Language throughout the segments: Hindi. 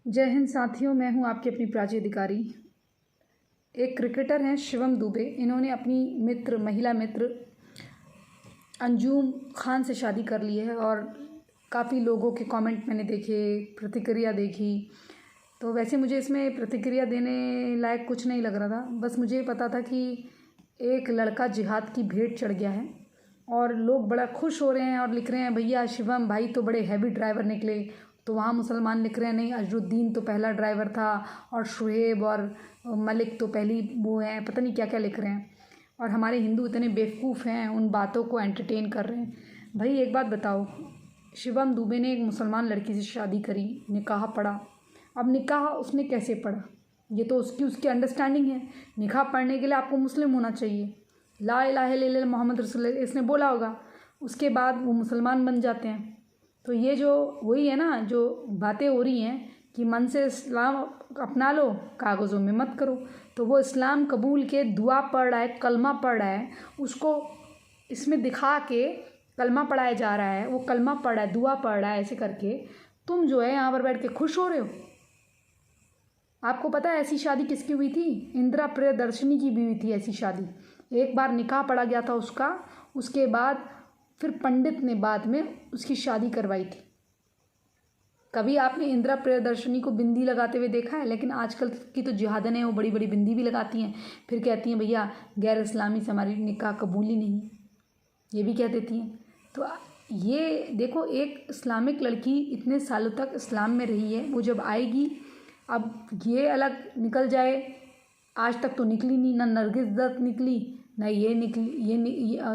जय हिंद साथियों, मैं हूं आपकी अपनी प्राची अधिकारी। एक क्रिकेटर हैं शिवम दुबे। इन्होंने अपनी महिला मित्र अंजुम खान से शादी कर ली है और काफ़ी लोगों के कमेंट मैंने देखे, प्रतिक्रिया देखी। तो वैसे मुझे इसमें प्रतिक्रिया देने लायक कुछ नहीं लग रहा था। बस मुझे पता था कि एक लड़का जिहाद की भेंट चढ़ गया है और लोग बड़ा खुश हो रहे हैं और लिख रहे हैं, भैया शिवम भाई तो बड़े हैवी ड्राइवर निकले। तो वहाँ मुसलमान लिख रहे हैं, नहीं अजरुद्दीन तो पहला ड्राइवर था और शुएब और मलिक तो पहली वो हैं, पता नहीं क्या क्या लिख रहे हैं। और हमारे हिंदू इतने बेवकूफ़ हैं, उन बातों को एंटरटेन कर रहे हैं। भाई एक बात बताओ, शिवम दुबे ने एक मुसलमान लड़की से शादी करी, निकाह पढ़ा। अब निकाह उसने कैसे पढ़ा, ये तो उसकी अंडरस्टैंडिंग है। निकाह पढ़ने के लिए आपको मुस्लिम होना चाहिए, ला इलाहा इल्लल्लाह मोहम्मद रसूलुल्लाह इसने बोला होगा, उसके बाद वो मुसलमान बन जाते हैं। तो ये जो वही है ना, जो बातें हो रही हैं कि मन से इस्लाम अपना लो, कागज़ों में मत करो। तो वो इस्लाम कबूल के दुआ पढ़ रहा है, कलमा पढ़ रहा है, उसको इसमें दिखा के कलमा पढ़ाया जा रहा है। वो कलमा पढ़ रहा है, दुआ पढ़ रहा है, ऐसे करके तुम जो है यहाँ पर बैठ के खुश हो रहे हो। आपको पता है ऐसी शादी किसकी हुई थी? इंदिरा प्रियदर्शनी की भी हुई थी ऐसी शादी। एक बार निकाह पढ़ा गया था उसका, उसके बाद फिर पंडित ने बाद में उसकी शादी करवाई थी। कभी आपने इंदिरा प्रियदर्शनी को बिंदी लगाते हुए देखा है? लेकिन आजकल की तो जिहादन है, वो बड़ी बड़ी बिंदी भी लगाती हैं, फिर कहती हैं भैया गैर इस्लामी से हमारी निकाह कबूल ही नहीं, ये भी कह देती हैं। तो ये देखो, एक इस्लामिक लड़की इतने सालों तक इस्लाम में रही है, वो जब आएगी, अब ये अलग निकल जाए, आज तक तो निकली नहीं, ना नरगिस दत्त निकली, ना ये निकली, ये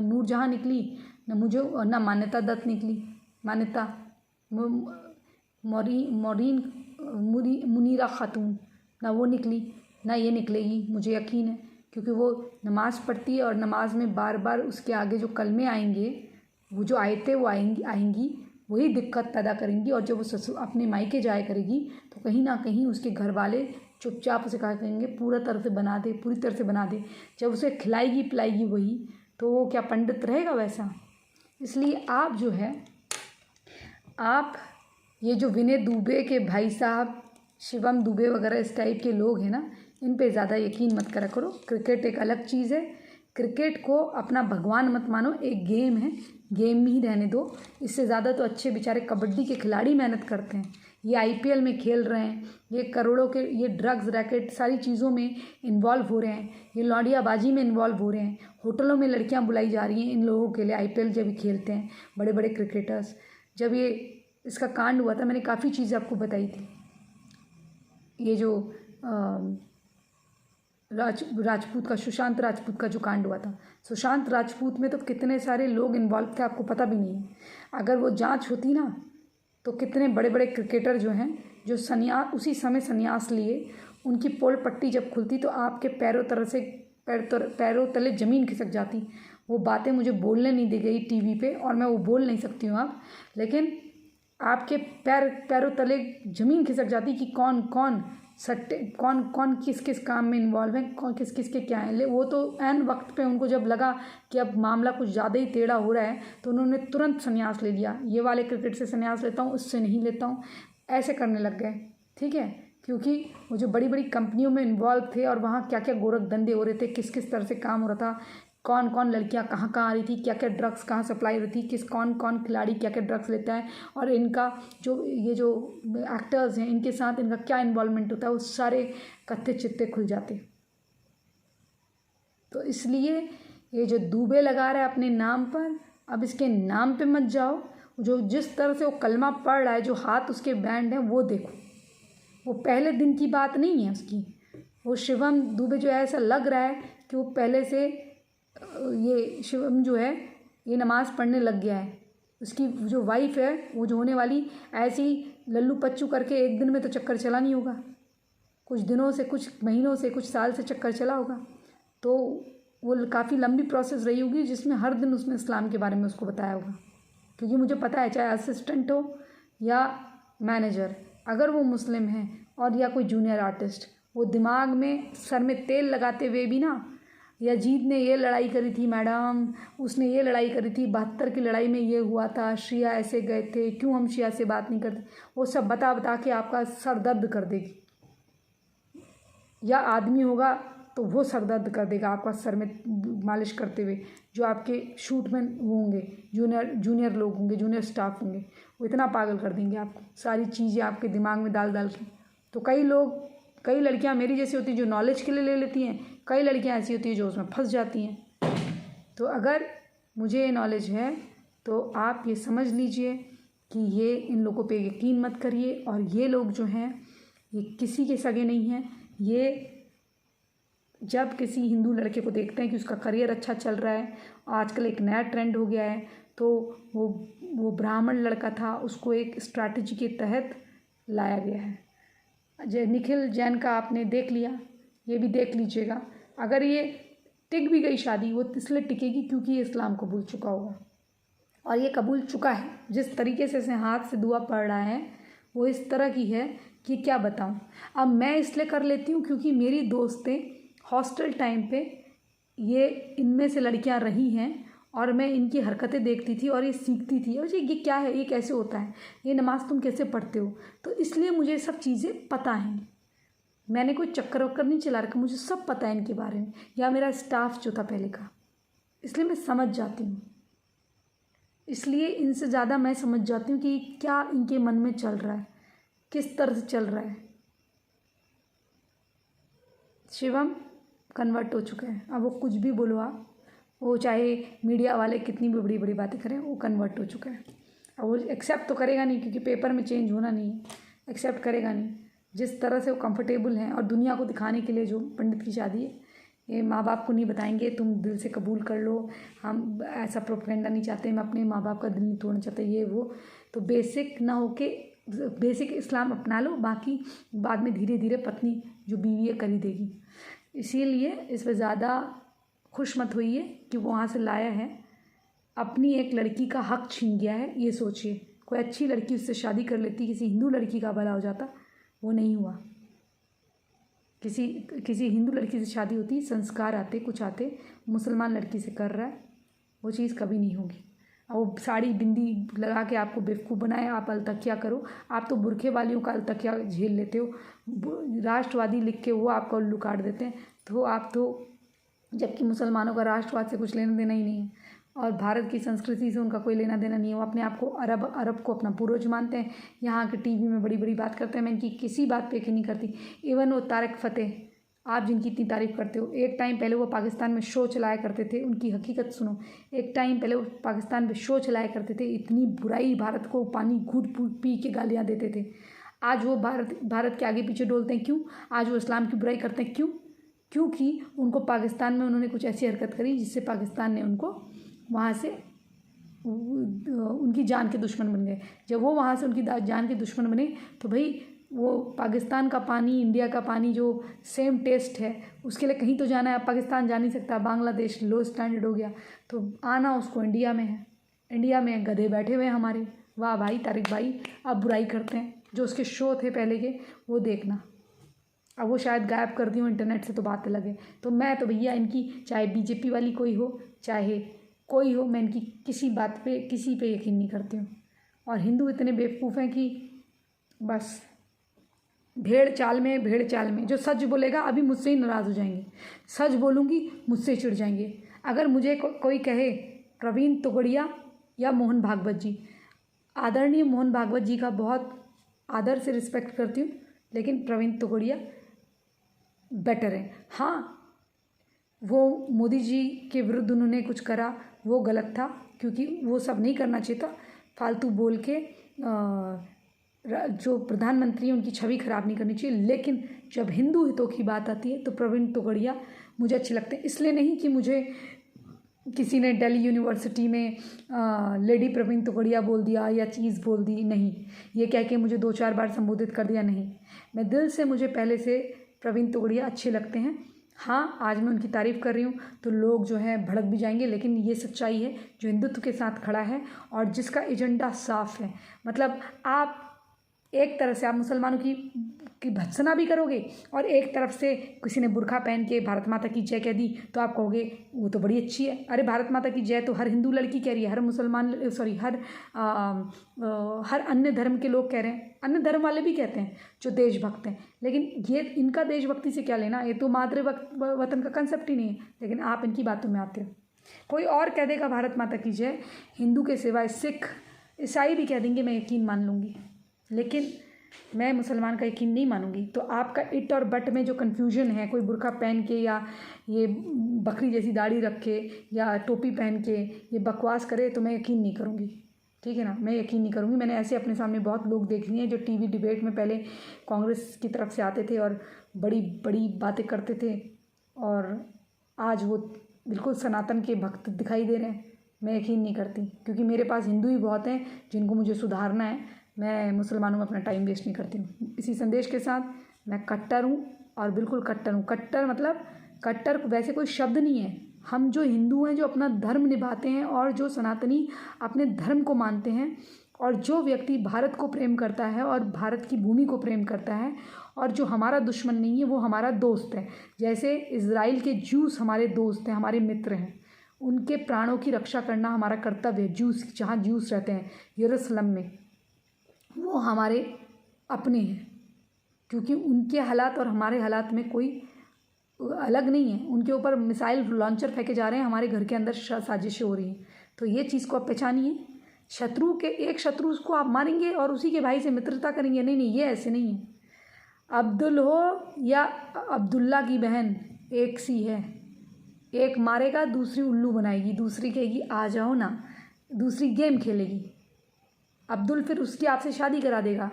नूरजहाँ निकली, ना मान्यता दत्त निकली, मान्यता मुनीरा खातून, ना वो निकली, ना ये निकलेगी, मुझे यकीन है। क्योंकि वो नमाज़ पढ़ती है और नमाज में बार बार उसके आगे जो कलमे आएंगे, वो जो आयतें वो आएंगी वही दिक्कत पैदा करेंगी। और जब वो ससुर अपने मायके जाया करेगी तो कहीं ना कहीं उसके घर वाले चुपचाप उसे कहा करेंगे पूरी तरह से बना दे। जब उसे खिलाएगी पिलाएगी वही, तो वो क्या पंडित रहेगा वैसा? इसलिए आप जो है, आप ये जो विनय दुबे के भाई साहब, शिवम दुबे वगैरह इस टाइप के लोग हैं ना, इन पे ज़्यादा यकीन मत करा करो। क्रिकेट एक अलग चीज़ है, क्रिकेट को अपना भगवान मत मानो, एक गेम है, गेम में ही रहने दो। इससे ज़्यादा तो अच्छे बेचारे कबड्डी के खिलाड़ी मेहनत करते हैं, ये आईपीएल में खेल रहे हैं, ये करोड़ों के, ये ड्रग्स रैकेट सारी चीज़ों में इन्वॉल्व हो रहे हैं, ये लौंडियाबाजी में इन्वॉल्व हो रहे हैं, होटलों में लड़कियां बुलाई जा रही हैं इन लोगों के लिए। आईपीएल जब भी खेलते हैं बड़े बड़े क्रिकेटर्स, जब ये इसका कांड हुआ था, मैंने काफ़ी चीज़ें आपको बताई थी। ये जो राजपूत का, सुशांत राजपूत का जो कांड हुआ था, सुशांत राजपूत में तो कितने सारे लोग इन्वॉल्व थे, आपको पता भी नहीं है। अगर वो जांच होती ना, तो कितने बड़े बड़े क्रिकेटर जो हैं, जो उसी समय संन्यास लिए, उनकी पोल पट्टी जब खुलती तो आपके पैरों तले ज़मीन खिसक जाती। वो बातें मुझे बोलने नहीं दी गई टीवी पे, और मैं वो बोल नहीं सकती हूँ अब, लेकिन आपके पैरों तले ज़मीन खिसक जाती कि कौन कौन किस किस काम में इन्वॉल्व है, कौन किस किस के क्या है। वो तो ऐन वक्त पे उनको जब लगा कि अब मामला कुछ ज़्यादा ही टेढ़ा हो रहा है, तो उन्होंने तुरंत संन्यास ले लिया। ये वाले क्रिकेट से संन्यास लेता हूँ, उससे नहीं लेता हूँ, ऐसे करने लग गए। ठीक है, क्योंकि वो जो बड़ी बड़ी कंपनियों में इन्वॉल्व थे और वहाँ क्या क्या गोरख धंधे हो रहे थे, किस किस तरह से काम हो रहा था, कौन कौन लड़कियां कहाँ कहाँ आ रही थी, क्या क्या ड्रग्स कहाँ सप्लाई हो रही थी, कौन कौन खिलाड़ी क्या क्या ड्रग्स लेता है, और इनका ये जो एक्टर्स हैं इनके साथ इनका क्या इन्वॉल्वमेंट होता है, वो सारे कत्थे चित्ते खुल जाते। तो इसलिए ये जो दुबे लगा रहा है अपने नाम पर, अब इसके नाम पे मत जाओ। जो जिस तरह से वो कलमा पढ़ रहा है, जो हाथ उसके बैंड हैं, वो देखो, वो पहले दिन की बात नहीं है उसकी। वो शिवम दुबे जो है, ऐसा लग रहा है कि वो पहले से, ये शिवम जो है ये नमाज़ पढ़ने लग गया है। उसकी जो वाइफ है, वो जो होने वाली, ऐसी लल्लू पच्चू करके एक दिन में तो चक्कर चला नहीं होगा, कुछ दिनों से, कुछ महीनों से, कुछ साल से चक्कर चला होगा। तो वो काफ़ी लंबी प्रोसेस रही होगी, जिसमें हर दिन उसने इस्लाम के बारे में उसको बताया होगा। क्योंकि मुझे पता है, चाहे असिस्टेंट हो या मैनेजर, अगर वो मुस्लिम है और या कोई जूनियर आर्टिस्ट, वो दिमाग में सर में तेल लगाते हुए भी ना, यजीद ने ये लड़ाई करी थी मैडम, उसने ये लड़ाई करी थी, 72 की लड़ाई में ये हुआ था, शिया ऐसे गए थे, क्यों हम शिया से बात नहीं करते, वो सब बता बता के आपका सर दर्द कर देगी। या आदमी होगा तो वो सर दर्द कर देगा आपका सर में मालिश करते हुए, जो आपके शूट में वो होंगे, जूनियर लोग होंगे, जूनियर स्टाफ होंगे, वो इतना पागल कर देंगे आपको, सारी चीज़ें आपके दिमाग में डाल डाल के। तो कई लड़कियां मेरी जैसी होती हैं जो नॉलेज के लिए ले लेती हैं, कई लड़कियां ऐसी होती हैं जो उसमें फंस जाती हैं। तो अगर मुझे ये नॉलेज है तो आप ये समझ लीजिए कि ये इन लोगों पे यकीन मत करिए। और ये लोग जो हैं ये किसी के सगे नहीं हैं। ये जब किसी हिंदू लड़के को देखते हैं कि उसका करियर अच्छा चल रहा है, आजकल एक नया ट्रेंड हो गया है, तो वो ब्राह्मण लड़का था, उसको एक स्ट्रैटेजी के तहत लाया गया है। निखिल जैन का आपने देख लिया, ये भी देख लीजिएगा। अगर ये टिक भी गई शादी, वो इसलिए टिकेगी क्योंकि ये इस्लाम कबूल चुका होगा, और ये कबूल चुका है। जिस तरीके से इसे हाथ से दुआ पड़ रहा है वो इस तरह की है कि क्या बताऊं। अब मैं इसलिए कर लेती हूँ क्योंकि मेरी दोस्तें हॉस्टल टाइम पे ये इनमें से लड़कियां रही हैं और मैं इनकी हरकतें देखती थी और ये सीखती थी, और ये क्या है, ये कैसे होता है, ये नमाज़ तुम कैसे पढ़ते हो, तो इसलिए मुझे सब चीज़ें पता हैं। मैंने कोई चक्कर वक्कर नहीं चला रखा, मुझे सब पता है इनके बारे में, या मेरा स्टाफ जो था पहले का, इसलिए मैं समझ जाती हूँ। इसलिए इनसे ज़्यादा मैं समझ जाती हूँ कि क्या इनके मन में चल रहा है, किस तरह से चल रहा है। शिवम कन्वर्ट हो चुका है, अब वो कुछ भी बोलो आप, वो चाहे मीडिया वाले कितनी भी बड़ी बड़ी बातें करें, वो कन्वर्ट हो चुका है। अब वो एक्सेप्ट तो करेगा नहीं क्योंकि पेपर में चेंज होना नहीं है, एक्सेप्ट करेगा नहीं। जिस तरह से वो कंफर्टेबल हैं और दुनिया को दिखाने के लिए जो पंडित की शादी है, ये माँ बाप को नहीं बताएंगे, तुम दिल से कबूल कर लो, हम ऐसा प्रोपेगेंडा नहीं चाहते, मैं अपने माँ बाप का दिल नहीं तोड़ना चाहते, ये वो। तो बेसिक ना होके बेसिक इस्लाम अपना लो, बाकी बाद में धीरे धीरे पत्नी जो बीवी है करी देगी। इसीलिए इस पर ज़्यादा खुश मत होइए कि वो वहाँ से लाया है, अपनी एक लड़की का हक छीन गया है। ये सोचिए, कोई अच्छी लड़की उससे शादी कर लेती, किसी हिंदू लड़की का भला हो जाता, वो नहीं हुआ। किसी हिंदू लड़की से शादी होती, संस्कार आते, कुछ आते, मुसलमान लड़की से कर रहा है, वो चीज़ कभी नहीं होगी। और वो साड़ी बिंदी लगा के आपको बेवकूफ़ बनाए, आप अलतकिया करो, आप तो बुरखे वालियों का अलतकिया झेल लेते हो, राष्ट्रवादी लिख के वो आपका उल्लू काट देते हैं, तो आप तो, जबकि मुसलमानों का राष्ट्रवाद से कुछ लेना देना ही नहीं है और भारत की संस्कृति से उनका कोई लेना देना नहीं है। वो अपने आप को अरब को अपना पूर्वज मानते हैं, यहाँ के टीवी में बड़ी बड़ी बात करते हैं। मैं इनकी किसी बात पे यकीन नहीं करती। इवन वो तारिक फ़तेह, आप जिनकी इतनी तारीफ़ करते हो, एक टाइम पहले वो पाकिस्तान में शो चलाया करते थे, उनकी हकीकत सुनो। एक टाइम पहले वो पाकिस्तान में शो चलाया करते थे, इतनी बुराई, भारत को पानी घूट पी के गालियाँ देते थे। आज वो भारत के आगे पीछे डोलते हैं, क्यों? आज वो इस्लाम की बुराई करते हैं, क्यों? क्योंकि उनको पाकिस्तान में उन्होंने कुछ ऐसी हरकत करी जिससे पाकिस्तान ने उनको वहाँ से उनकी जान के दुश्मन बन गए। जब वो वहाँ से उनकी जान के दुश्मन बने तो भाई वो पाकिस्तान का पानी, इंडिया का पानी जो सेम टेस्ट है, उसके लिए कहीं तो जाना है। अब पाकिस्तान जा नहीं सकता, बांग्लादेश लो स्टैंडर्ड हो गया, तो आना उसको इंडिया में है। इंडिया में गधे बैठे हुए हैं हमारे। वाह भाई तारिक भाई, आप बुराई करते हैं। जो उसके शो थे पहले के वो देखना, अब वो शायद गायब कर दी हो इंटरनेट से, तो बात अलग है। तो मैं तो भैया इनकी, चाहे बीजेपी वाली कोई हो चाहे कोई हो, मैं इनकी किसी बात पे, किसी पे यकीन नहीं करती हूँ। और हिंदू इतने बेवकूफ़ हैं कि बस भेड़ चाल में जो सच बोलेगा अभी मुझसे ही नाराज़ हो जाएंगे, सच बोलूँगी मुझसे चिढ़ जाएंगे। अगर मुझे कोई कहे प्रवीण तोगड़िया या मोहन भागवत जी, आदरणीय मोहन भागवत जी का बहुत आदर से रिस्पेक्ट करती हूँ, लेकिन प्रवीण तोगड़िया बेटर है। हाँ, वो मोदी जी के विरुद्ध उन्होंने कुछ करा, वो गलत था, क्योंकि वो सब नहीं करना चाहिए था। फालतू बोल के जो प्रधानमंत्री हैं उनकी छवि खराब नहीं करनी चाहिए। लेकिन जब हिंदू हितों की बात आती है तो प्रवीण तोगड़िया मुझे अच्छे लगते हैं। इसलिए नहीं कि मुझे किसी ने दिल्ली यूनिवर्सिटी में लेडी प्रवीण तोगड़िया बोल दिया या चीज़ बोल दी, नहीं, ये कह के मुझे 2-4 बार संबोधित कर दिया, नहीं। मैं दिल से, मुझे पहले से प्रवीण तोगड़िया अच्छे लगते हैं। हाँ, आज मैं उनकी तारीफ़ कर रही हूँ तो लोग जो है भड़क भी जाएंगे, लेकिन ये सच्चाई है। जो हिंदुत्व के साथ खड़ा है और जिसका एजेंडा साफ है, मतलब आप एक तरह से आप मुसलमानों की की भत्सना भी करोगे और एक तरफ से किसी ने बुर्खा पहन के भारत माता की जय कह दी तो आप कहोगे वो तो बड़ी अच्छी है। अरे भारत माता की जय तो हर हिंदू लड़की कह रही है, हर मुसलमान सॉरी हर अन्य धर्म के लोग कह रहे हैं, अन्य धर्म वाले भी कहते हैं जो देशभक्त हैं। लेकिन ये इनका देशभक्ति से क्या लेना, ये तो मातृ वतन का कंसेप्ट ही नहीं है। लेकिन आप इनकी बातों में आते हो। कोई और कह देगा भारत माता की जय, हिंदू के सिवाय सिख ईसाई भी कह देंगे, मैं यकीन मान लूँगी, लेकिन मैं मुसलमान का यकीन नहीं मानूंगी। तो आपका इट और बट में जो कन्फ्यूजन है, कोई बुर्का पहन के या ये बकरी जैसी दाढ़ी रख के या टोपी पहन के ये बकवास करे तो मैं यकीन नहीं करूँगी, ठीक है ना, मैं यकीन नहीं करूँगी। मैंने ऐसे अपने सामने बहुत लोग देख लिए हैं जो टीवी डिबेट में पहले कांग्रेस की तरफ से आते थे और बड़ी बड़ी बातें करते थे और आज वो बिल्कुल सनातन के भक्त दिखाई दे रहे हैं। मैं यकीन नहीं करती, क्योंकि मेरे पास हिंदू ही बहुत हैं जिनको मुझे सुधारना है। मैं मुसलमानों में अपना टाइम वेस्ट नहीं करती हूँ। इसी संदेश के साथ मैं कट्टर हूँ और बिल्कुल कट्टर हूँ। कट्टर मतलब कट्टर वैसे कोई शब्द नहीं है। हम जो हिंदू हैं, जो अपना धर्म निभाते हैं और जो सनातनी अपने धर्म को मानते हैं और जो व्यक्ति भारत को प्रेम करता है और भारत की भूमि को प्रेम करता है और जो हमारा दुश्मन नहीं है वो हमारा दोस्त है। जैसे इज़राइल के जूस हमारे दोस्त हैं, हमारे मित्र हैं, उनके प्राणों की रक्षा करना हमारा कर्तव्य है। जूस जहाँ जूस रहते हैं यरूशलेम में, वो हमारे अपने हैं, क्योंकि उनके हालात और हमारे हालात में कोई अलग नहीं है। उनके ऊपर मिसाइल लॉन्चर फेंके जा रहे हैं, हमारे घर के अंदर साजिशें हो रही हैं। तो ये चीज़ को आप पहचानिए। शत्रु के एक शत्रु को आप मारेंगे और उसी के भाई से मित्रता करेंगे, नहीं नहीं, ये ऐसे नहीं है। अब्दुल हो या अब्दुल्ला की बहन एक सी है, एक मारेगा दूसरी उल्लू बनाएगी, दूसरी कहेगी आ जाओ ना, दूसरी गेम खेलेगी। अब्दुल फिर उसकी आपसे शादी करा देगा,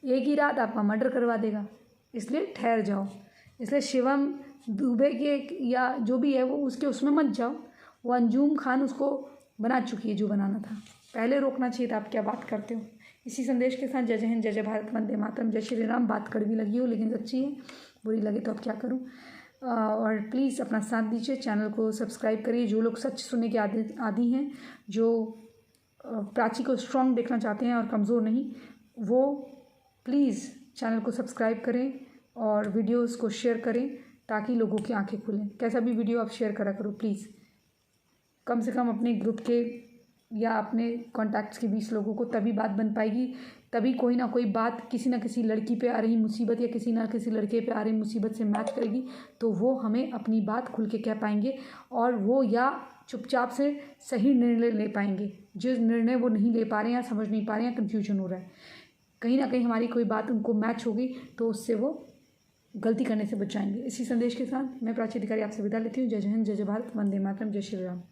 एक ही रात आपका मर्डर करवा देगा। इसलिए ठहर जाओ। इसलिए शिवम दुबे के या जो भी है वो उसके उसमें मत जाओ। वो अंजुम खान उसको बना चुकी है जो बनाना था, पहले रोकना चाहिए था। आप क्या बात करते हो। इसी संदेश के साथ जय जय हिंद, जय जय भारत, वंदे मातरम, जय श्री राम। बात कड़वी लगी हो लेकिन सच्ची है, बुरी लगे तो अब क्या करूँ। और प्लीज़ अपना साथ दीजिए, चैनल को सब्सक्राइब करिए। जो लोग सच सुनने के आदी हैं, जो प्राची को स्ट्रॉन्ग देखना चाहते हैं और कमज़ोर नहीं, वो प्लीज़ चैनल को सब्सक्राइब करें और वीडियोस को शेयर करें ताकि लोगों की आंखें खुलें। कैसा भी वीडियो आप शेयर करा करो प्लीज़, कम से कम अपने ग्रुप के या अपने कॉन्टैक्ट्स के 20 लोगों को, तभी बात बन पाएगी। तभी कोई ना कोई बात किसी ना किसी लड़की पे आ रही मुसीबत या किसी ना किसी लड़के पे आ रही मुसीबत से मैच करेगी, तो वो हमें अपनी बात खुल के कह पाएंगे और वो या चुपचाप से सही निर्णय ले पाएंगे। जिस निर्णय वो नहीं ले पा रहे हैं या समझ नहीं पा रहे हैं, कन्फ्यूजन हो रहा है, कहीं ना कहीं हमारी कोई बात उनको मैच होगी तो उससे वो गलती करने से बच जाएंगे। इसी संदेश के साथ मैं प्राची अधिकारी आपसे विदा लेती हूँ। जय जय हिंद, जय जय भारत, वंदे मातरम, जय श्री राम।